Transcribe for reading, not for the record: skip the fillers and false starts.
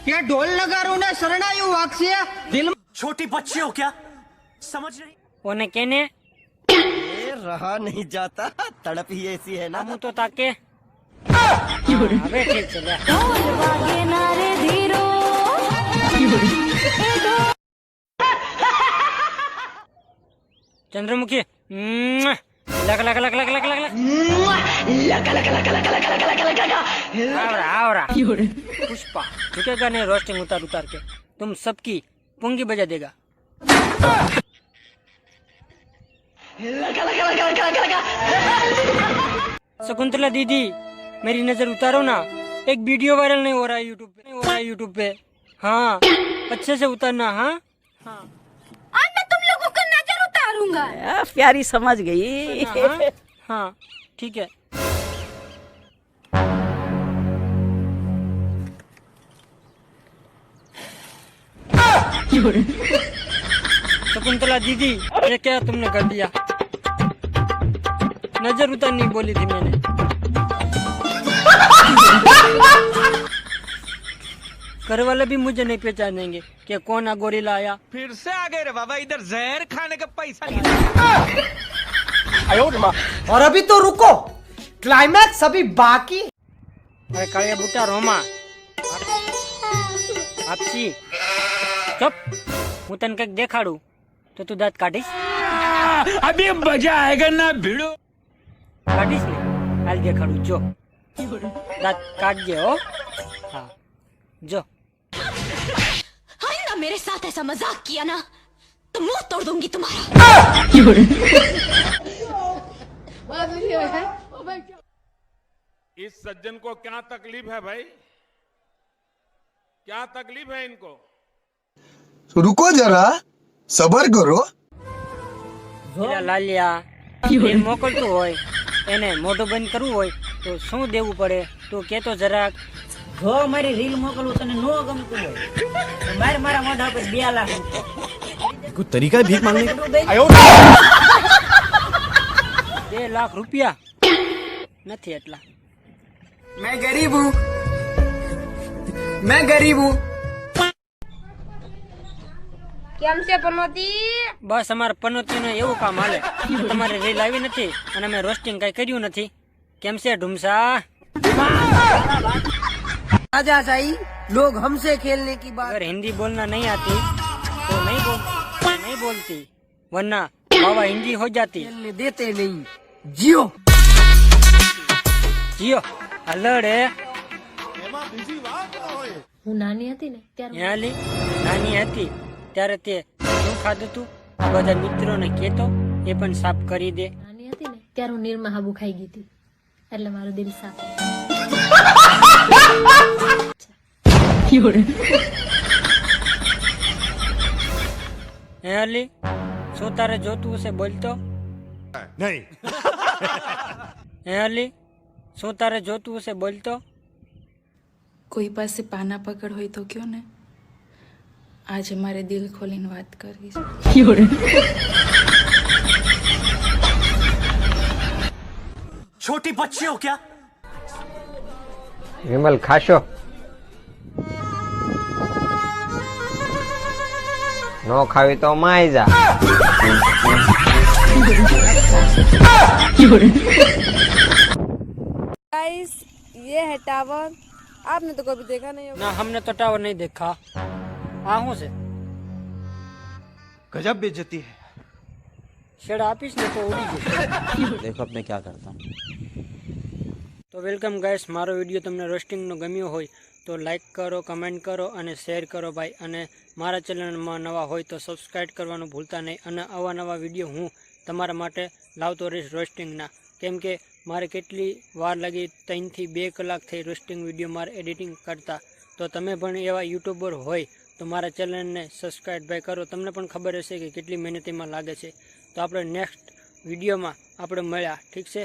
કે ઢોલ નગારું ને શરણાયું વાગશે દિલ छोटी बच्ची हो क्या समझ नहीं ઓને કેને रहा नहीं जाता तड़प ही ऐसी है ना હું તો તાકે હવે ઠીક છે લે ચંદ્રમુખી લગ લગ લગ લગ લગ લગ आवरा पुष्पा झुकेगा नहीं रोस्टिंग उतार उतार के तुम सबकी पुंगी बजा देगा शकुंतला दीदी मेरी नजर उतारो ना एक वीडियो वायरल नहीं हो रहा है यूट्यूब पे हाँ अच्छे से उतारना हाँ हाँ आज मैं तुम लोगों का नजर उतारूंगा। प्यारी समझ गई। हाँ, हाँ ठीक है शकुंतला दीदी ये क्या तुमने कर दिया नजर उतारनी बोली थी मैंने घर वाले भी मुझे नहीं पहचानेंगे कि कौन आ गोरिल्ला आया फिर से आ गए रे बाबा इधर जहर खाने का पैसा नहीं और अभी तो रुको क्लाइमैक्स अभी बाकी। अरे कालिया बूटा रोमा आपसी चुप હું તને કંઈક દેખાડું તો તું દાંત કાઢીશ अभी मजा आएगा ना भिड़ो કાઢીશ ને હાલ દેખાડું જો દાંત કાઢજે હો હા જો आइंदा मेरे साथ ऐसा मजाक किया ना तो मुंह तोड़ दूंगी तुम्हारा। इस सज्जन को क्या तकलीफ है भाई, क्या तकलीफ है इनको? रुको जरा सबर करो પેલા લાલિયા એ મોકલતું હોય એને મોઢું બંધ કરવું હોય તો શું દેવું પડે તું કેતો જરાક જો મારી રીલ મોકલું તને નો ગમતું હોય તો મારા મોઢા પર 2 લાખ कोई तरीका है भीख मांगने का? 2 લાખ રૂપિયા નથી એટલા मैं गरीब हूँ मैं गरीब हूँ કેમ છે પનોતી? બસ અમારા પનોતીનું એવું કામ હાલે તમારે રીલ આવી નથી અને અમે રોસ્ટિંગ કઈ કર્યું નથી કેમ છે ઢુમસા आजा साई लोग हमसे खेलने की बात। अगर हिंदी बोलना नहीं आती तो नहीं बोलती वरना बाबा हिंदी हो जाती खेलने देते नहीं जियो जियो हलड़े હું નાની હતી ને ત્યારે यहाँ ली नानी હતી ત્યારે તે શું ખાધું તું બધા મિત્રોને કહેતો એ પણ સાફ કરી દે નાની હતી ને ત્યારે હું નિર્મા હાબુ ખાઈ ગઈ હતી એટલે મારું દિલ સાફ હે અલી શું તારે જોતું હશે બોલતો नहीं હે અલી શું તારે જોતું હશે બોલતો કોઈ પાસે પાના પકડ હોય તો કયો ને આજે મારે દિલ ખોલીને વાત કરવી છે। छोटी बच्ची हो क्या વિમલ ખાશો નો ખાવી તો માઈ જા गाइस ये है टावर, आपने तो कभी देखा नहीं ना हमने तो टावर नहीं देखा आ हूँ से गजब बेइज्जती है। शेड़ा आपीस ने तो उड़ी गई देखो अब मैं क्या करता हूँ। तो वेलकम गाइस मारो विडियो तमने रोस्टिंग नो गम्यो होय तो लाइक करो कमेंट करो અને શેર કરો ભાઈ અને મારા ચેનલમાં નવા હોય તો સબસ્ક્રાઇબ કરવાનું ભૂલતા નહીં અને આવા નવા વિડિયો હું તમારા માટે લાવતો રહીશ રોસ્ટિંગના કેમ કે મારે કેટલી વાર લાગી 3 થી 2 કલાક થઈ રોસ્ટિંગ વિડિયો મારે એડિટિંગ કરતા તો તમે પણ એવા યુટ્યુબર હોય તો મારા ચેનલને સબસ્ક્રાઇબ ભાઈ કરો તમને પણ ખબર હશે કે કેટલી મહેનત એમાં લાગે છે તો આપણે નેક્સ્ટ વિડિયોમાં આપણે મળ્યા ઠીક છે।